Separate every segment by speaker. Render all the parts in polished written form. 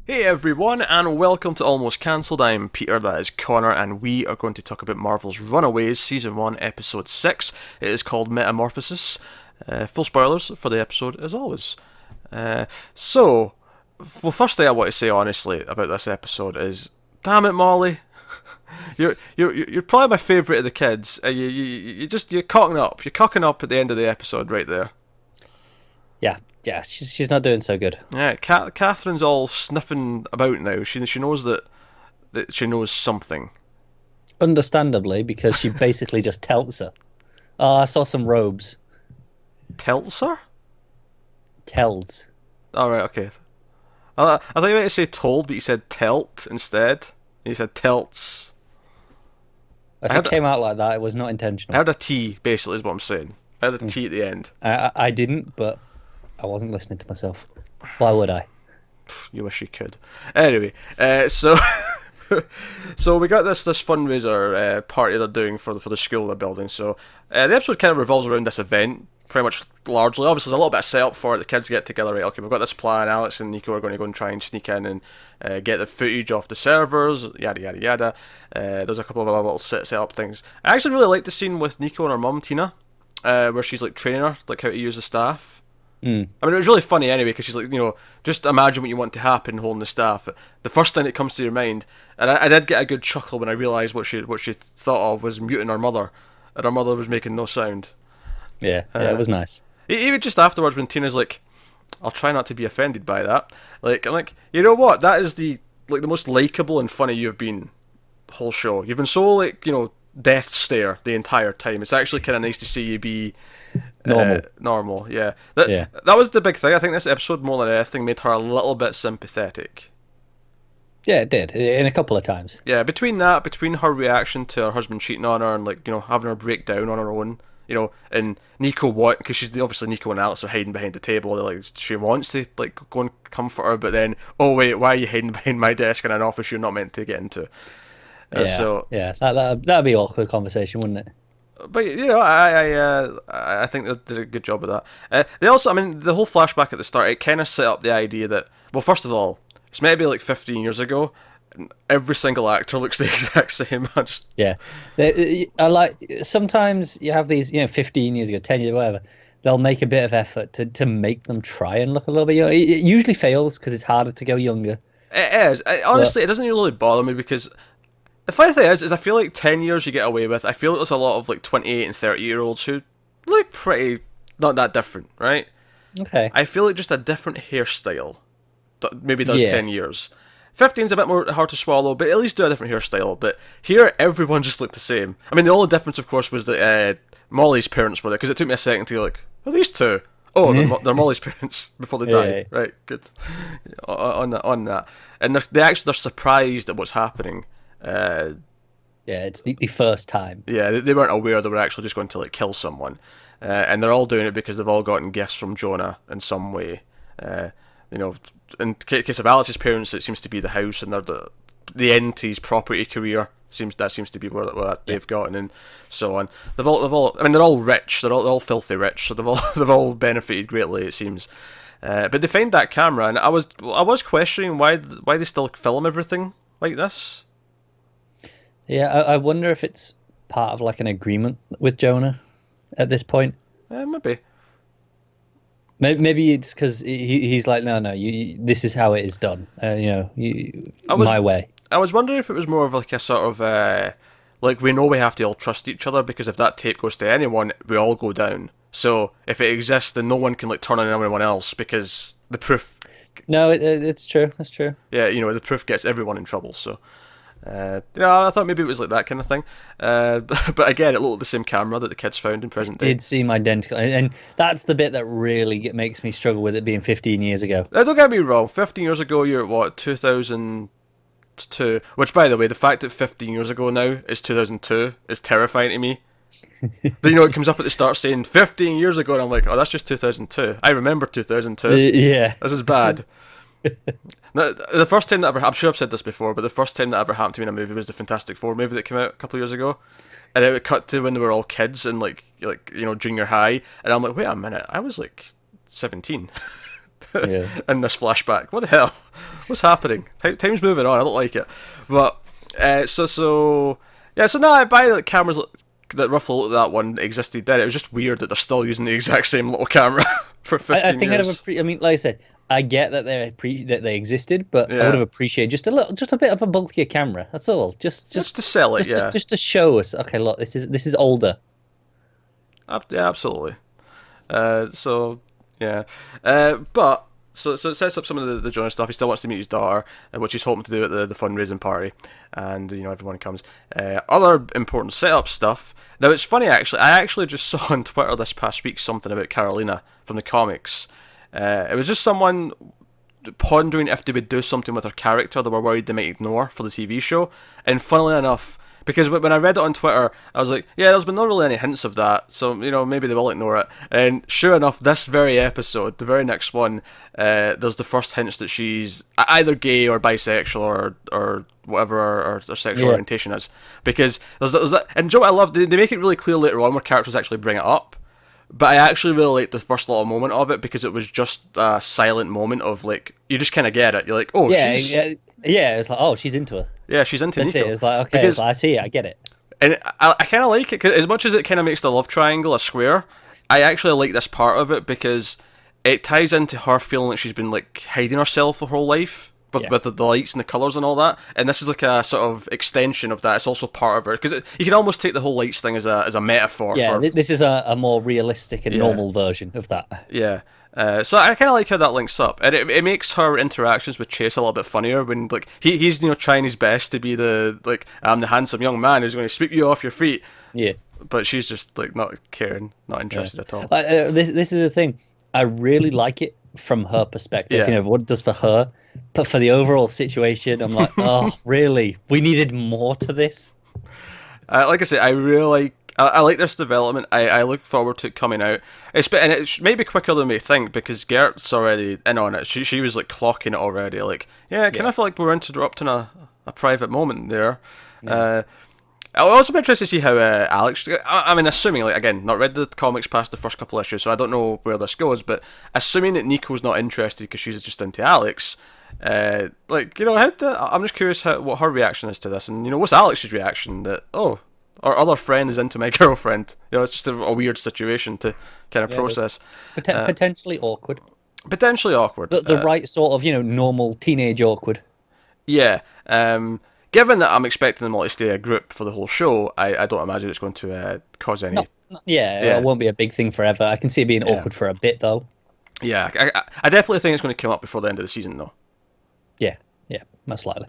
Speaker 1: Hey everyone, and welcome to Almost Cancelled. I'm Peter, that is Connor, and we are going to talk about Marvel's Runaways, Season 1, Episode 6. It is called Metamorphosis. Full spoilers for the episode, as always. First thing I want to say honestly about this episode is, damn it, Molly. You're probably my favourite of the kids. You're cocking up. You're cocking up at the end of the episode right there.
Speaker 2: Yeah, she's not doing so good.
Speaker 1: Yeah, Catherine's all sniffing about now. She knows that she knows something.
Speaker 2: Understandably, because she basically just tells her. Oh, I saw some robes.
Speaker 1: Tells her?
Speaker 2: Tells.
Speaker 1: Alright, okay. I thought you were going to say told, but you said telt instead. You said telts.
Speaker 2: If it came out like that, it was not intentional.
Speaker 1: I had a T, basically, is what I'm saying. I had a T at the end.
Speaker 2: I didn't, but I wasn't listening to myself. Why would I?
Speaker 1: You wish you could. Anyway, so so we got this fundraiser party they're doing for the school they're building. So the episode kind of revolves around this event, pretty much largely. Obviously, there's a little bit of setup for it. The kids get together, right? Okay, we've got this plan. Alex and Nico are going to go and try and sneak in and get the footage off the servers. Yada yada yada. There's a couple of other little setup things. I actually really like the scene with Nico and her mum Tina, where she's like training her like how to use the staff.
Speaker 2: Mm.
Speaker 1: I mean, it was really funny anyway, because she's like, just imagine what you want to happen holding the staff. The first thing that comes to your mind, and I did get a good chuckle when I realised what she thought of was muting her mother, and her mother was making no sound.
Speaker 2: Yeah, it was nice.
Speaker 1: Even just afterwards, when Tina's like, "I'll try not to be offended by that," like I'm like, you know what? That is the most likable and funny you've been the whole show. You've been so death stare the entire time. It's actually kind of nice to see you be normal, yeah. That was the big thing. I think this episode, more than anything, made her a little bit sympathetic.
Speaker 2: Yeah, it did in a couple of times.
Speaker 1: Yeah, between her reaction to her husband cheating on her and having her break down on her own, and Nico because she's obviously Nico and Alex are hiding behind the table. She wants to go and comfort her, but then wait, why are you hiding behind my desk in an office you're not meant to get into?
Speaker 2: That'd be an awkward conversation, wouldn't it?
Speaker 1: But I think they did a good job of that. They also, I mean, the whole flashback at the start, it kind of set up the idea that, well, first of all, it's meant to be like 15 years ago. And every single actor looks the exact same.
Speaker 2: Yeah, I like sometimes you have these, 15 years ago, 10 years, whatever. They'll make a bit of effort to make them try and look a little bit younger. It usually fails because it's harder to go younger.
Speaker 1: It is. Honestly, it doesn't really bother me because the funny thing is I feel like 10 years you get away with. I feel like there's a lot of 28 and 30-year-olds who look pretty not that different, right?
Speaker 2: Okay.
Speaker 1: I feel like just a different hairstyle maybe does 10 years. 15's a bit more hard to swallow, but at least do a different hairstyle. But here, everyone just looked the same. I mean, the only difference, of course, was that Molly's parents were there, because it took me a second to like, are these two? Oh, they're Molly's parents before they die. Yeah. Right, good. On that. And they're surprised at what's happening.
Speaker 2: It's the first time.
Speaker 1: Yeah, they weren't aware they were actually just going to kill someone, and they're all doing it because they've all gotten gifts from Jonah in some way. In case of Alice's parents, it seems to be the house, and they're the end to his property career. Seems to be what they've gotten, and so on. They've all. I mean, they're all rich. They're all filthy rich. So they've all benefited greatly. It seems. But they find that camera, and I was questioning why they still film everything like this.
Speaker 2: Yeah, I wonder if it's part of an agreement with Jonah at this point.
Speaker 1: Maybe.
Speaker 2: Maybe it's because he's like, no, this is how it is done. My way.
Speaker 1: I was wondering if it was more of a sort of we know we have to all trust each other, because if that tape goes to anyone, we all go down. So if it exists, then no one can turn on anyone else, because the proof.
Speaker 2: No, it's true. That's true.
Speaker 1: Yeah, the proof gets everyone in trouble. So. I thought maybe it was like that kind of thing, but again, it looked like the same camera that the kids found in present day.
Speaker 2: It did seem identical, and that's the bit that really makes me struggle with it being 15 years ago.
Speaker 1: Don't get me wrong, 15 years ago, you're at what, 2002, which, by the way, the fact that 15 years ago now is 2002 is terrifying to me. Then, it comes up at the start saying 15 years ago, and I'm like, oh, that's just 2002. I remember 2002.
Speaker 2: Yeah.
Speaker 1: This is bad. Now, the first time that ever, I'm sure I've said this before, but the first time that ever happened to me in a movie was the Fantastic Four movie that came out a couple of years ago, and it would cut to when they were all kids and junior high, and I'm like, wait a minute, I was 17.
Speaker 2: Yeah.
Speaker 1: in this flashback. What the hell? What's happening? Time's moving on. I don't like it. But so no, I buy that cameras that roughly look that one existed then. It was just weird that they're still using the exact same little camera for 15
Speaker 2: I think
Speaker 1: years.
Speaker 2: I mean, like I said, I get that that they existed, but I
Speaker 1: Yeah.
Speaker 2: would have appreciated just a bit of a bulkier camera. That's all. Just
Speaker 1: to sell it, yeah.
Speaker 2: just to show us. Okay, look, this is older.
Speaker 1: Yeah, absolutely. So yeah, but so it sets up some of the Jonas stuff. He still wants to meet his daughter, which he's hoping to do at the fundraising party, and everyone comes. Other important setup stuff. Now it's funny actually. I actually just saw on Twitter this past week something about Karolina from the comics. It was just someone pondering if they would do something with her character they were worried they might ignore for the TV show, and funnily enough. Because when I read it on Twitter, I was like, yeah, there's been not really any hints of that, so, maybe they will ignore it. And sure enough, this very episode, the very next one, there's the first hints that she's either gay or bisexual or whatever her sexual orientation is. Because there's that, and Joe, I love, they make it really clear later on where characters actually bring it up. But I actually really liked the first little moment of it because it was just a silent moment of, like, you just kind of get it. You're like, oh, she's...
Speaker 2: Yeah, it's like, oh, she's into her.
Speaker 1: Yeah, she's into
Speaker 2: That's
Speaker 1: Nico.
Speaker 2: it. It's like, okay,
Speaker 1: Because,
Speaker 2: I see it, I get it.
Speaker 1: and I kind of like it, cause as much as it kind of makes the love triangle a square, I actually like this part of it because it ties into her feeling like she's been, like, hiding herself her whole life. With the lights and the colours and all that, and this is like a sort of extension of that. It's also part of her because you can almost take the whole lights thing as a metaphor.
Speaker 2: Yeah,
Speaker 1: for...
Speaker 2: this is a more realistic and normal version of that.
Speaker 1: Yeah. So I kind of like how that links up, and it makes her interactions with Chase a little bit funnier when, like, he's trying his best to be I'm the handsome young man who's going to sweep you off your feet.
Speaker 2: Yeah.
Speaker 1: But she's just, like, not caring, not interested at all.
Speaker 2: This is the thing. I really like it from her perspective.
Speaker 1: Yeah.
Speaker 2: What it does for her, but for the overall situation, I'm like, oh, really? We needed more to this.
Speaker 1: Like I say, I really like. I like this development. I look forward to it coming out. And it may be quicker than we think because Gert's already in on it. She was, like, clocking it already. Like, yeah, I kind of feel like we're interrupting a private moment there. Yeah. I'll also be interested to see how Alex... I mean, assuming, like, again, not read the comics past the first couple issues, so I don't know where this goes, but assuming that Nico's not interested because she's just into Alex, like, I'm just curious what her reaction is to this, and, what's Alex's reaction that, oh, our other friend is into my girlfriend? It's just a weird situation to kind of process.
Speaker 2: Potentially awkward.
Speaker 1: Potentially awkward.
Speaker 2: The right sort of, normal teenage awkward.
Speaker 1: Yeah. Given that I'm expecting them all to stay a group for the whole show, I don't imagine it's going to cause any...
Speaker 2: It won't be a big thing forever. I can see it being awkward for a bit, though.
Speaker 1: Yeah, I definitely think it's going to come up before the end of the season, though.
Speaker 2: Yeah, most likely.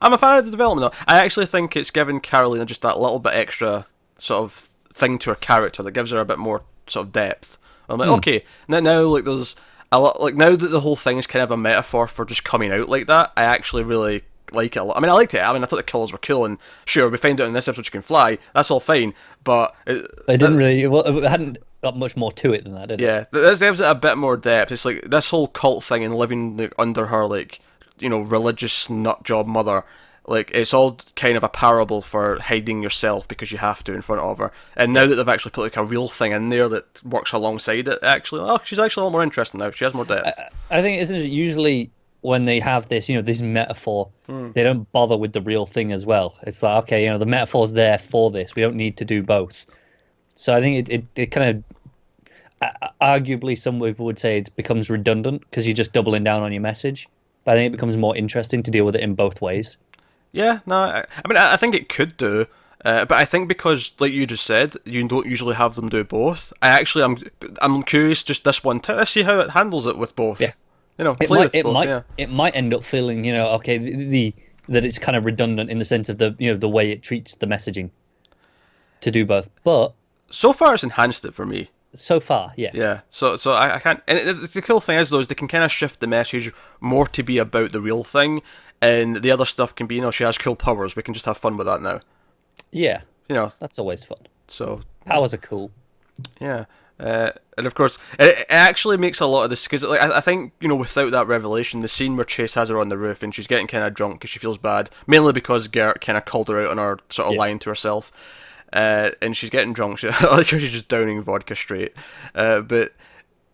Speaker 1: I'm a fan of the development, though. I actually think it's given Karolina just that little bit extra sort of thing to her character that gives her a bit more sort of depth. I'm like, okay, now like there's a lot, like, now that the whole thing is kind of a metaphor for just coming out like that, I actually really like it a lot. I mean, I liked it. I mean, I thought the colours were cool, and sure, we find out in this episode she can fly. That's all fine, but
Speaker 2: it didn't really. Well, it hadn't got much more to it than that, did it?
Speaker 1: Yeah, this gives it a bit more depth. It's like this whole cult thing and living, like, under her, like, religious nutjob mother. Like, it's all kind of a parable for hiding yourself because you have to in front of her. And now that they've actually put, like, a real thing in there that works alongside it, she's actually a lot more interesting now. She has more depth.
Speaker 2: I think, isn't it usually when they have this, this metaphor, they don't bother with the real thing as well. It's like, okay, the metaphor's there for this. We don't need to do both. So I think it kind of, arguably, some people would say it becomes redundant because you're just doubling down on your message. But I think it becomes more interesting to deal with it in both ways. Yeah,
Speaker 1: no, I mean, I think it could do, but I think because, like you just said, you don't usually have them do both. I'm curious just this one to see how it handles it with both.
Speaker 2: Yeah. It might end up feeling, okay, that it's kind of redundant in the sense of the way it treats the messaging to do both. But
Speaker 1: so far, it's enhanced it for me.
Speaker 2: So far, yeah.
Speaker 1: Yeah. So I can't. And the cool thing is, though, is they can kind of shift the message more to be about the real thing. And the other stuff can be, she has cool powers. We can just have fun with that now.
Speaker 2: Yeah. That's always fun.
Speaker 1: So
Speaker 2: powers are cool.
Speaker 1: Yeah. And of course, it actually makes a lot of this, because I think, without that revelation, the scene where Chase has her on the roof and she's getting kind of drunk because she feels bad, mainly because Gert kind of called her out on her sort of lying to herself. And she's getting drunk. I like how she's just downing vodka straight. But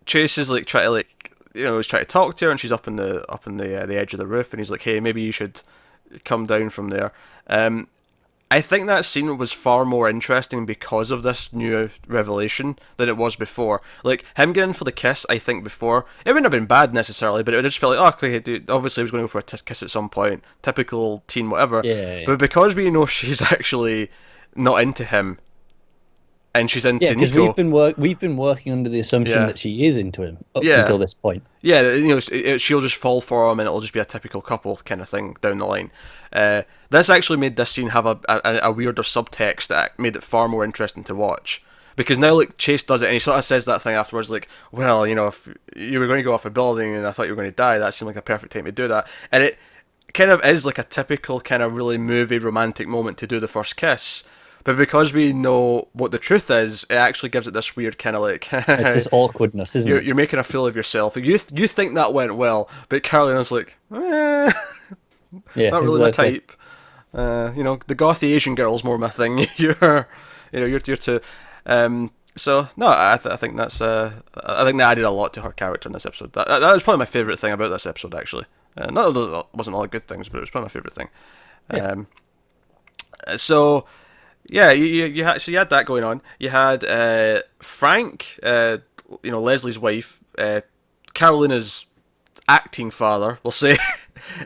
Speaker 1: Chase is, like, trying to, like, he's trying to talk to her, and she's up in the edge of the roof, and he's like, hey, maybe you should come down from there. I think that scene was far more interesting because of this new revelation than it was before. Like, him getting for the kiss, I think before, it wouldn't have been bad necessarily, but it would just feel like, oh, okay, dude, obviously he was going to go for a kiss at some point. Typical teen, whatever.
Speaker 2: Yeah.
Speaker 1: But because we know she's actually not into him, and she's into
Speaker 2: because
Speaker 1: Nico.
Speaker 2: we've been working under the assumption that she is into him up until this point.
Speaker 1: Yeah, she'll just fall for him, and it'll just be a typical couple kind of thing down the line. This actually made this scene have a weirder subtext that made it far more interesting to watch. Because now, like, Chase does it, and he sort of says that thing afterwards, like, well, if you were going to go off a building and I thought you were going to die, that seemed like a perfect time to do that. And it kind of is like a typical kind of really movie romantic moment to do the first kiss. But because we know what the truth is, it actually gives it this weird kind of like...
Speaker 2: it's this awkwardness, isn't it?
Speaker 1: You're making a fool of yourself. You think that went well, but Karolina's like, not really my type. The gothy Asian girl's more my thing. you're too... So, no, I think that's... I think that added a lot to her character in this episode. That was probably my favourite thing about this episode, actually. Not that it wasn't all the good things, but it was probably my favourite thing.
Speaker 2: Yeah.
Speaker 1: So... Yeah, you had that going on. You had Frank, Leslie's wife, Karolina's acting father, we'll say,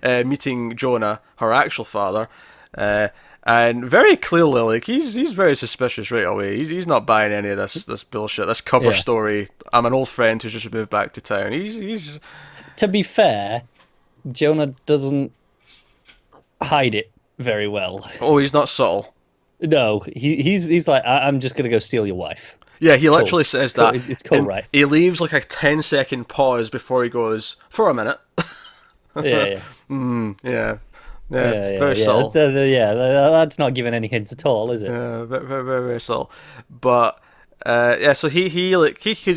Speaker 1: meeting Jonah, her actual father, and very clearly, like, he's very suspicious right away. He's not buying any of this bullshit, this cover story. I'm an old friend who's just moved back to town. He's.
Speaker 2: To be fair, Jonah doesn't hide it very well.
Speaker 1: Oh, he's not subtle.
Speaker 2: No, he's like, I'm just gonna go steal your wife.
Speaker 1: Yeah, he literally says that.
Speaker 2: It's cool, right?
Speaker 1: He leaves like a 10-second pause before he goes, for a minute.
Speaker 2: Yeah.
Speaker 1: It's very subtle.
Speaker 2: That's not giving any hints at all, is it?
Speaker 1: Yeah, very, very, very, very subtle. But so he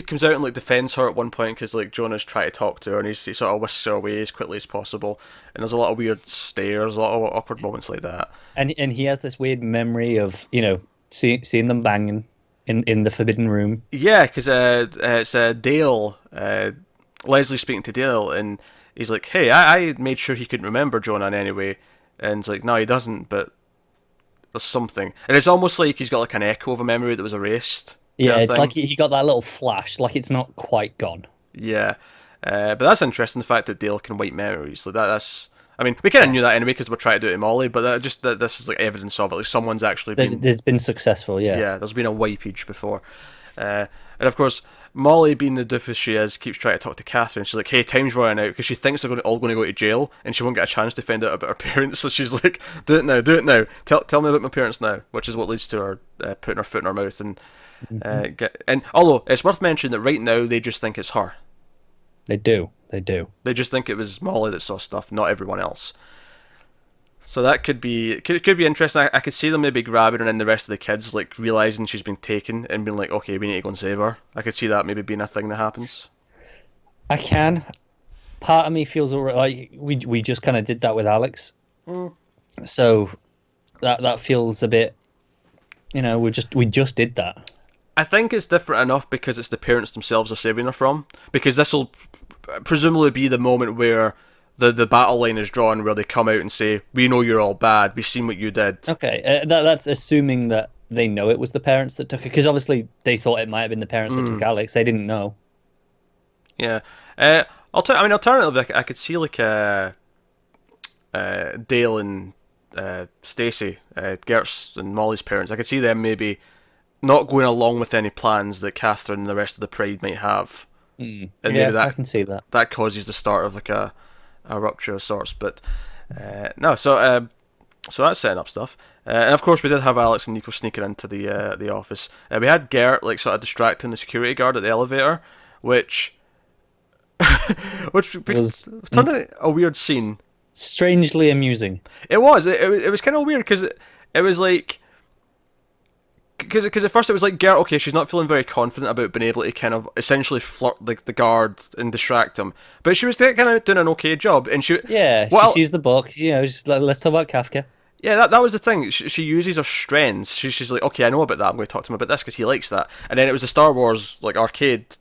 Speaker 1: comes out and like defends her at one point because like Jonah's trying to talk to her, and he sort of whisks her away as quickly as possible. And there's a lot of weird stares, a lot of awkward moments like that.
Speaker 2: And he has this weird memory of seeing them banging in the forbidden room.
Speaker 1: Yeah, because it's Dale, Leslie speaking to Dale, and he's like, "Hey, I made sure he couldn't remember Jonah in any way," and it's like, "No, he doesn't," but there's something, and it's almost like he's got like an echo of a memory that was erased.
Speaker 2: Yeah, it's like he got that little flash, like it's not quite gone.
Speaker 1: Yeah, but that's interesting, the fact that Dale can wipe memories. Like that's, I mean, we kind of knew that anyway because we're trying to do it to Molly, but that this is like evidence of it. Like someone's actually been...
Speaker 2: There's been successful, yeah.
Speaker 1: Yeah, there's been a wipeage before. And of course, Molly, being the doofus she is, keeps trying to talk to Catherine. She's like, hey, time's running out, because she thinks they're all going to go to jail, and she won't get a chance to find out about her parents, so she's like, do it now. Tell me about my parents now, which is what leads to her putting her foot in her mouth. And although, it's worth mentioning that right now, they just think it's her.
Speaker 2: They do.
Speaker 1: They just think it was Molly that saw stuff, not everyone else. So that could be interesting. I could see them maybe grabbing her and the rest of the kids, like, realising she's been taken and being like, okay, we need to go and save her. I could see that maybe being a thing that happens. I
Speaker 2: can. Part of me feels alright. Like, we just kind of did that with Alex. So that feels a bit, we just did that.
Speaker 1: I think it's different enough because it's the parents themselves are saving her from. Because this will presumably be the moment where the battle line is drawn, where they come out and say, we know you're all bad, we've seen what you did.
Speaker 2: Okay, that's assuming that they know it was the parents that took it, because obviously they thought it might have been the parents that took Alex. They didn't know.
Speaker 1: Yeah. Alternatively, I could see like Dale and Stacey, Gert's and Molly's parents. I could see them maybe not going along with any plans that Catherine and the rest of the Pride might have.
Speaker 2: And maybe I can see that.
Speaker 1: That causes the start of like a rupture of sorts. But no, so that's setting up stuff. And of course, we did have Alex and Nico sneaking into the office. We had Gert like sort of distracting the security guard at the elevator, which was turned into a weird scene.
Speaker 2: Strangely amusing.
Speaker 1: It was. It was kind of weird because it was like. Because at first it was like, Gert, okay, she's not feeling very confident about being able to kind of essentially flirt like the guard and distract him. But she was kind of doing an okay job. And she
Speaker 2: sees the book, let's talk about Kafka.
Speaker 1: Yeah, that was the thing. She uses her strengths. She's like, okay, I know about that. I'm going to talk to him about this because he likes that. And then it was the Star Wars like arcade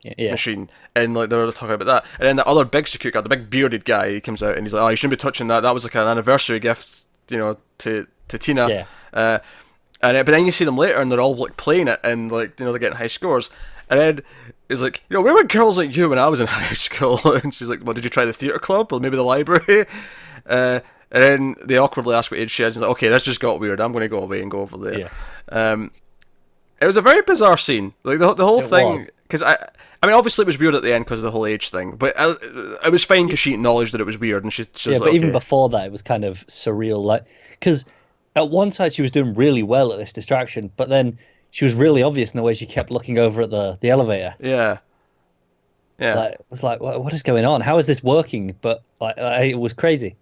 Speaker 2: Yeah.
Speaker 1: machine, and like they were talking about that, and then the other big security guard, the big bearded guy, he comes out and he's like, "Oh, you shouldn't be touching that. That was like an anniversary gift, to Tina."
Speaker 2: Yeah.
Speaker 1: But then you see them later, and they're all like playing it, and like they're getting high scores, and then it's like, where were girls like you when I was in high school? And she's like, "Well, did you try the theatre club or maybe the library?" And then they awkwardly ask what age she is, and he's like, "Okay, this just got weird. I'm going to go away and go over there."
Speaker 2: Yeah.
Speaker 1: It was a very bizarre scene, like the whole
Speaker 2: It
Speaker 1: thing,
Speaker 2: was.
Speaker 1: because I mean, obviously it was weird at the end because of the whole age thing, but it was fine because she acknowledged that it was weird, and she was
Speaker 2: Yeah,
Speaker 1: like,
Speaker 2: but even
Speaker 1: okay.
Speaker 2: before that, it was kind of surreal. Like, because at one side she was doing really well at this distraction, but then she was really obvious in the way she kept looking over at the elevator.
Speaker 1: Yeah, yeah,
Speaker 2: Like, it was like, what is going on? How is this working? But like, it was crazy.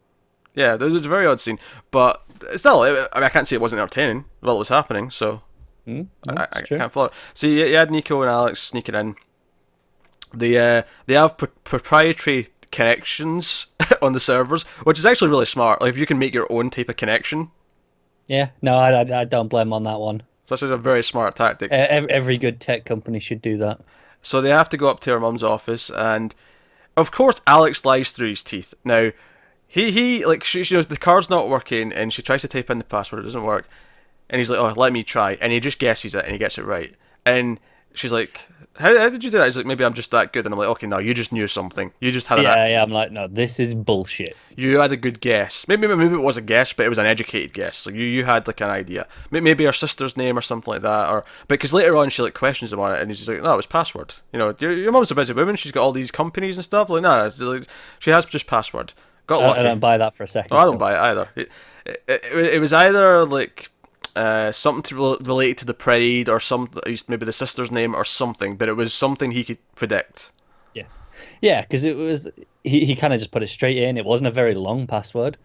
Speaker 1: yeah. It was a very odd scene, but still, I mean, I can't say it wasn't entertaining while it was happening, so
Speaker 2: No,
Speaker 1: I
Speaker 2: it's true.
Speaker 1: can't follow it. So you had Nico and Alex sneaking in. They have proprietary connections on the servers, which is actually really smart. Like if you can make your own type of connection,
Speaker 2: Yeah, no, I don't blame on that one.
Speaker 1: so that's a very smart tactic.
Speaker 2: Every good tech company should do that.
Speaker 1: So they have to go up to her mum's office, and of course Alex lies through his teeth. Now he like she knows the card's not working, and she tries to type in the password, it doesn't work, and he's like, "Oh, let me try," and he just guesses it, and he gets it right, and she's like, how did you do that? He's like, "Maybe I'm just that good," and I'm like, "Okay, no, you just knew something. You just had
Speaker 2: Yeah, I'm like, no, this is bullshit.
Speaker 1: you had a good guess. Maybe it was a guess, but it was an educated guess. So you had like an idea. Maybe her sister's name or something like that, or because later on she like questions him on it, and he's just like, "No, it was password. Your mom's a busy woman. She's got all these companies and stuff. Like, no, like, she has just password. Got lucky."
Speaker 2: I don't buy that for a second.
Speaker 1: Oh, I don't
Speaker 2: still.
Speaker 1: buy it either. It was either like something related to the pride, or maybe the sister's name or something, but it was something he could predict.
Speaker 2: Yeah, yeah, because it was he kind of just put it straight in. It wasn't a very long password,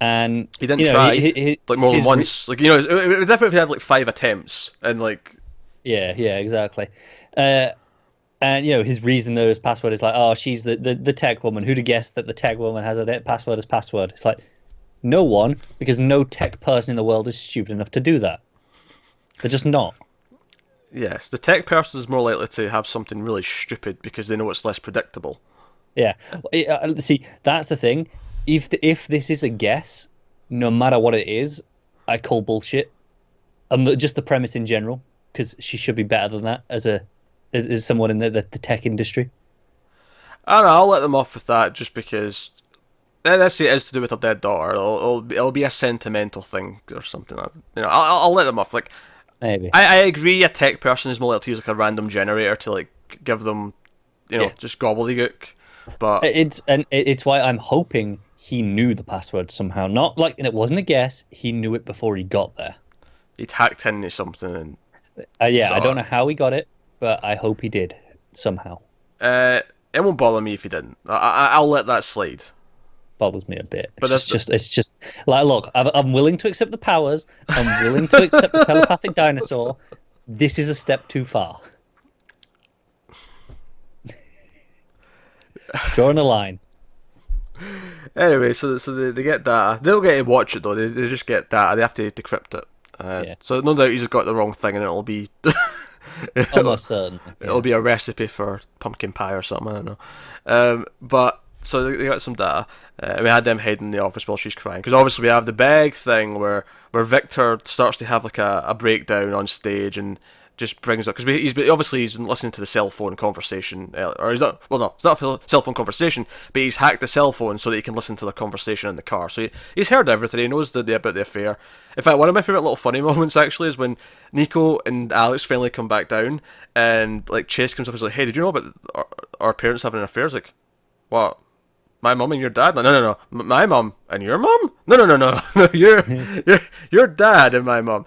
Speaker 2: and
Speaker 1: He didn't try like more than
Speaker 2: his
Speaker 1: once. Like it was different if he had like 5 attempts and like.
Speaker 2: yeah, exactly. And his reason though his password is like, oh, she's the tech woman. Who'd have guessed that the tech woman has a password as password? It's like no one, because no tech person in the world is stupid enough to do that. They're just not.
Speaker 1: Yes, the tech person is more likely to have something really stupid because they know it's less predictable.
Speaker 2: Yeah. See, that's the thing. If this is a guess, no matter what it is, I call bullshit. Just the premise in general, because she should be better than that as someone in the tech industry.
Speaker 1: I don't know, I'll let them off with that just because. Let's say it is to do with her dead daughter. It'll be a sentimental thing or something. I'll let them off. Like,
Speaker 2: Maybe.
Speaker 1: I agree. A tech person is more likely to use like a random generator to like give them, just gobbledygook. But
Speaker 2: It's why I'm hoping he knew the password somehow. Not like, and it wasn't a guess. He knew it before he got there.
Speaker 1: he'd hacked into something and.
Speaker 2: Yeah,
Speaker 1: So-
Speaker 2: I don't know how he got it, but I hope he did somehow.
Speaker 1: It won't bother me if he didn't. I'll let that slide.
Speaker 2: Bothers me a bit.
Speaker 1: But
Speaker 2: It's just like, look, I'm willing to accept the powers. I'm willing to accept the telepathic dinosaur. This is a step too far. Drawing a line.
Speaker 1: Anyway, so they get data. They don't get to watch it though. They just get data. They have to decrypt it.
Speaker 2: Yeah.
Speaker 1: So no doubt he's got the wrong thing, and it'll be
Speaker 2: Almost certain.
Speaker 1: it'll be a recipe for pumpkin pie or something. I don't know. But so they got some data. We had them hiding in the office while she's crying, because obviously we have the big thing where Victor starts to have like a breakdown on stage and just brings up, because he's been listening to the cell phone conversation, or he's not. Well, no, it's not a cell phone conversation, but he's hacked the cell phone so that he can listen to the conversation in the car. So he's heard everything. He knows about the affair. In fact, one of my favorite little funny moments actually is when Nico and Alex finally come back down, and like Chase comes up and is like, "Hey, did you know about our parents having an affair?" It's like, "What? My mum and your dad?" No. My mum and your mum? No. Your dad and my mum.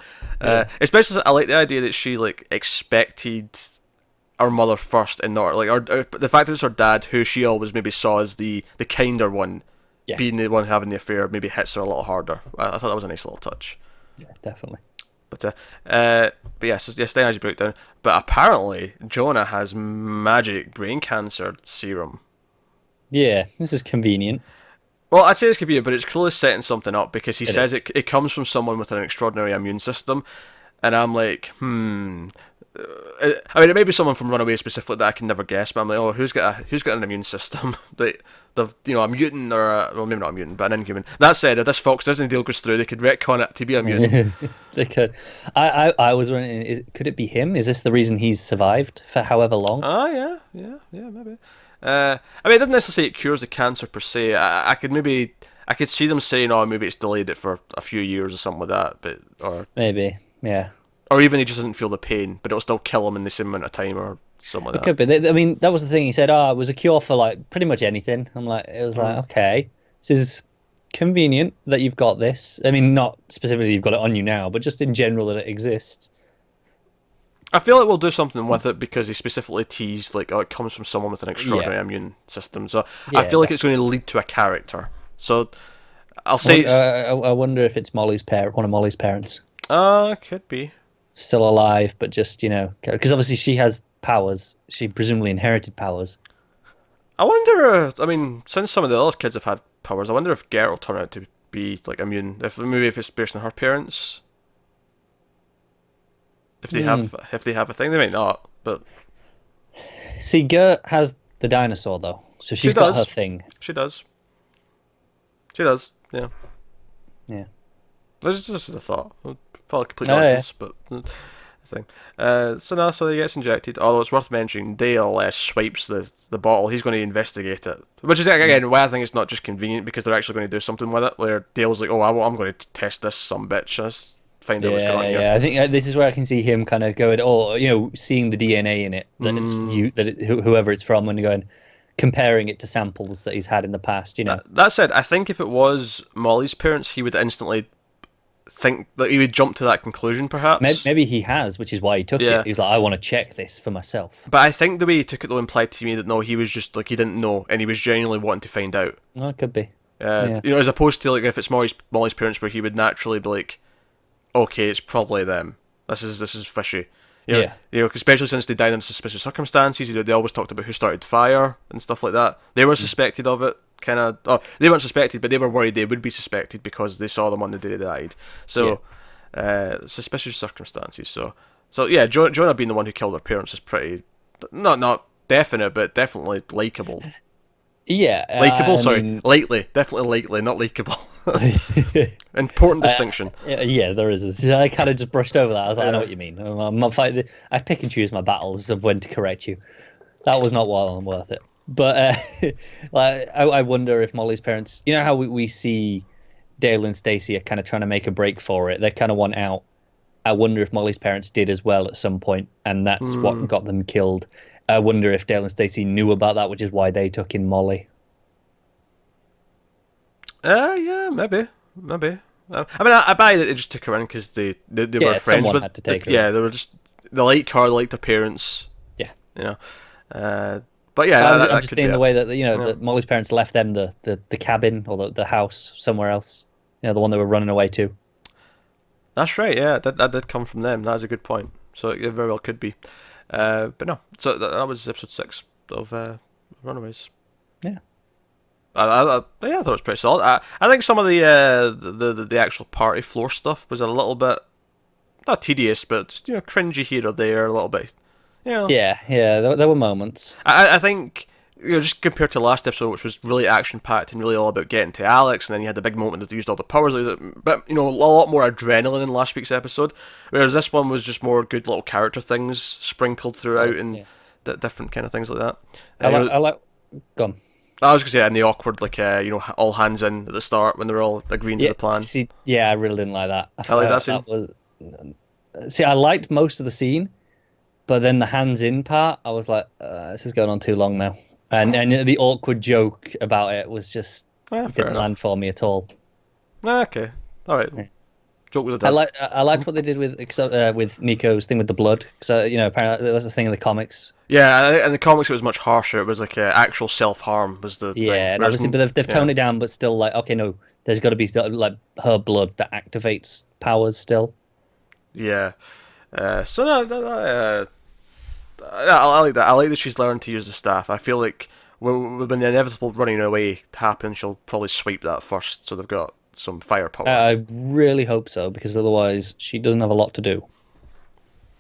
Speaker 1: Especially, I like the idea that she like expected our mother first, and not like the fact that it's her dad, who she always maybe saw as the kinder one,
Speaker 2: Yeah.
Speaker 1: being the one having the affair, maybe hits her a little harder. I thought that was a nice little touch.
Speaker 2: Yeah, definitely.
Speaker 1: But yeah, so yeah, Stein has breakdown. But apparently, Jonah has magic brain cancer serum.
Speaker 2: Yeah, this is convenient.
Speaker 1: Well, I'd say it's convenient, but it's clearly setting something up, because he says
Speaker 2: is.
Speaker 1: it comes from someone with an extraordinary immune system, and I'm like, I mean, it may be someone from Runaways specifically that I can never guess, but I'm like, oh, who's got an immune system? They've a mutant or well, maybe not a mutant, but an inhuman. That said, if this Fox Disney deal goes through, they could retcon it to be a mutant.
Speaker 2: They could. I was wondering, could it be him? Is this the reason he's survived for however long?
Speaker 1: Yeah, maybe. I mean, it doesn't necessarily say it cures the cancer per se. I could see them saying, oh, maybe it's delayed it for a few years or something like that, or
Speaker 2: maybe, yeah.
Speaker 1: Or even he just doesn't feel the pain, but it'll still kill him in the same amount of time or something like that.
Speaker 2: It could be. I mean, that was the thing. He said, it was a cure for like pretty much anything. I'm like, it was like, okay, this is convenient that you've got this. I mean, not specifically you've got it on you now, but just in general that it exists.
Speaker 1: I feel like we'll do something with it because he specifically teased like, oh, it comes from someone with an extraordinary immune system. So I feel like it's going to lead to a character. So I'll say.
Speaker 2: I wonder if it's one of Molly's parents.
Speaker 1: Could be.
Speaker 2: Still alive, but just, because obviously she has powers. She presumably inherited powers.
Speaker 1: I wonder, I mean, since some of the other kids have had powers, I wonder if Geralt will turn out to be, like, immune. If it's based on her parents. If they have a thing, they might not, but...
Speaker 2: See, Gert has the dinosaur, though, so she's got her thing.
Speaker 1: She does, yeah.
Speaker 2: Yeah.
Speaker 1: This is just a thought. Probably complete nonsense, but thing. So he gets injected. Although it's worth mentioning, Dale swipes the bottle. He's going to investigate it, which is again why I think it's not just convenient because they're actually going to do something with it. Where Dale's like, "Oh, I'm going to test this some bitch. Let's find out what's going on here."
Speaker 2: Yeah, I think this is where I can see him kind of going, seeing the DNA in it that it's whoever it's from, and going comparing it to samples that he's had in the past.
Speaker 1: That said, I think if it was Molly's parents, he would instantly think that he would jump to that conclusion, perhaps.
Speaker 2: Maybe he has, which is why he took it. He's like, I want to check this for myself.
Speaker 1: But I think the way he took it, though, implied to me that no, he was just like, he didn't know, and he was genuinely wanting to find out.
Speaker 2: No, it could be.
Speaker 1: As opposed to like if it's Molly's parents, where he would naturally be like, okay, it's probably them. This is fishy. Especially since they died in suspicious circumstances. They always talked about who started the fire and stuff like that. They were suspected of it. They weren't suspected, but they were worried they would be suspected because they saw them on the day they died. So, suspicious circumstances. So yeah, Jonah being the one who killed her parents is pretty not definite, but definitely likable.
Speaker 2: Yeah,
Speaker 1: likable. Lightly, definitely lightly, not likeable. Important distinction.
Speaker 2: Yeah, there is. I kind of just brushed over that. I was like, I know what you mean. I'm not fighting. I pick and choose my battles of when to correct you. That was not well and worth it. But I wonder if Molly's parents, how we see Dale and Stacey are kind of trying to make a break for it. They kind of want out. I wonder if Molly's parents did as well at some point, and that's what got them killed. I wonder if Dale and Stacey knew about that, which is why they took in Molly.
Speaker 1: Yeah, maybe. I mean, I buy that they just took her in because they were friends.
Speaker 2: Someone had to take her.
Speaker 1: Yeah, they were just they liked her, they liked her parents.
Speaker 2: Yeah,
Speaker 1: But yeah,
Speaker 2: I'm just seeing the way that that Molly's parents left them the cabin or the house somewhere else. The one they were running away to.
Speaker 1: That's right. Yeah, that did come from them. That's a good point. So it very well could be. But no. So that was episode 6 of Runaways.
Speaker 2: Yeah.
Speaker 1: I thought it was pretty solid. I think some of the actual party floor stuff was a little bit not tedious, but just cringy here or there a little bit.
Speaker 2: Yeah. There were moments.
Speaker 1: I think just compared to last episode, which was really action packed and really all about getting to Alex, and then you had the big moment that they used all the powers, but a lot more adrenaline in last week's episode. Whereas this one was just more good little character things sprinkled throughout and different kind of things like that.
Speaker 2: I like. Go on.
Speaker 1: I was gonna say, and the awkward, all hands in at the start when they were all agreeing to the plan.
Speaker 2: I really didn't like that.
Speaker 1: I like that scene.
Speaker 2: I liked most of the scene, but then the hands in part, I was like, this is going on too long now. And the awkward joke about it was just didn't land for me at all.
Speaker 1: Okay, all right. Yeah. Joke was a dud.
Speaker 2: I liked what they did with Nico's thing with the blood. So apparently that's a thing in the comics.
Speaker 1: Yeah, in the comics it was much harsher. It was like actual self-harm was the thing.
Speaker 2: Yeah, and obviously, but they've toned it down, but still okay, no, there's got to be like her blood that activates powers still. Yeah.
Speaker 1: So no, I like that. I like that she's learned to use the staff. I feel like when the inevitable running away happens, she'll probably sweep that first, so they've got some firepower.
Speaker 2: I really hope so, because otherwise she doesn't have a lot to do.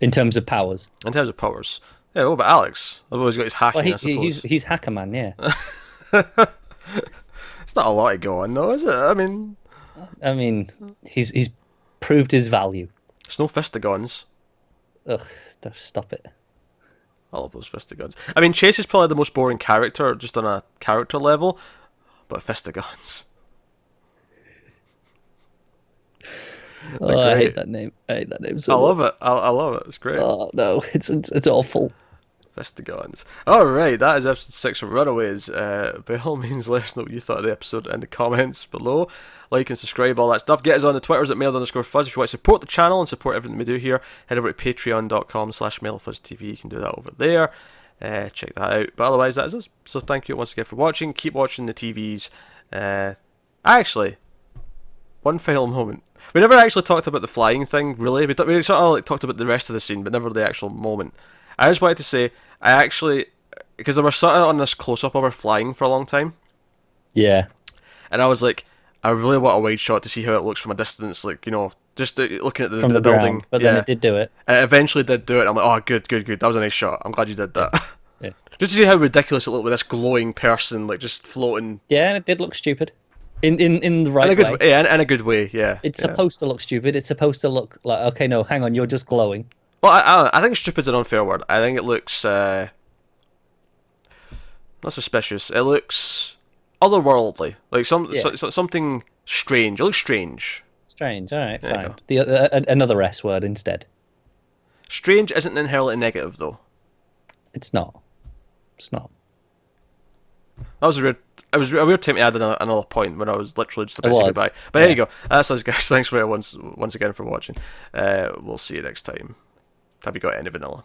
Speaker 2: in terms of powers.
Speaker 1: In terms of powers. Yeah, what about Alex? Although he's got his hacking,
Speaker 2: Well,
Speaker 1: I suppose.
Speaker 2: he's Hacker Man, yeah.
Speaker 1: It's not a lot to go on, though, is it? I mean,
Speaker 2: He's proved his value.
Speaker 1: it's no fistigons.
Speaker 2: Ugh, stop it.
Speaker 1: I love those fistigons. I mean, Chase is probably the most boring character, just on a character level, but fistigons.
Speaker 2: Oh, I hate that name. I hate that name so
Speaker 1: I love
Speaker 2: much.
Speaker 1: it. I love it. It's great.
Speaker 2: Oh no, it's awful.
Speaker 1: Fistigons. Alright, that is episode 6 of Runaways. By all means, let us know what you thought of the episode in the comments below. Like and subscribe, all that stuff. Get us on the Twitters at mail_fuzz. If you want to support the channel and support everything we do here, head over to patreon.com/mailfuzztv. You can do that over there. Check that out. But otherwise, that is us. So thank you once again for watching. Keep watching the TVs. Actually, one final moment. We never actually talked about the flying thing, really. We sort of talked about the rest of the scene, but never the actual moment. I just wanted to say, I actually, because they were sort of on this close-up of her flying for a long time.
Speaker 2: Yeah.
Speaker 1: And I was like, I really want a wide shot to see how it looks from a distance, like, just looking at
Speaker 2: From
Speaker 1: the building.
Speaker 2: ground, but then it did do it.
Speaker 1: And it eventually did do it. I'm like, oh, good. That was a nice shot. I'm glad you did that.
Speaker 2: Yeah.
Speaker 1: Just to see how ridiculous it looked with this glowing person, like, just floating.
Speaker 2: Yeah, it did look stupid. In the right way.
Speaker 1: Yeah, in a good way, yeah.
Speaker 2: It's supposed to look stupid. It's supposed to look like, okay, no, hang on, you're just glowing.
Speaker 1: Well, I think stupid's an unfair word. I think it looks not suspicious. It looks otherworldly, like something strange. It looks strange.
Speaker 2: Strange. All right,
Speaker 1: There you
Speaker 2: fine.
Speaker 1: go.
Speaker 2: Another S word instead.
Speaker 1: Strange isn't inherently negative, though.
Speaker 2: It's not. It's not.
Speaker 1: That was a weird. It was a weird time to add another point when I was literally just about to say
Speaker 2: was.
Speaker 1: goodbye. But there you go. That's us, guys. Thanks for once again for watching. We'll see you next time. Have you got any vanilla?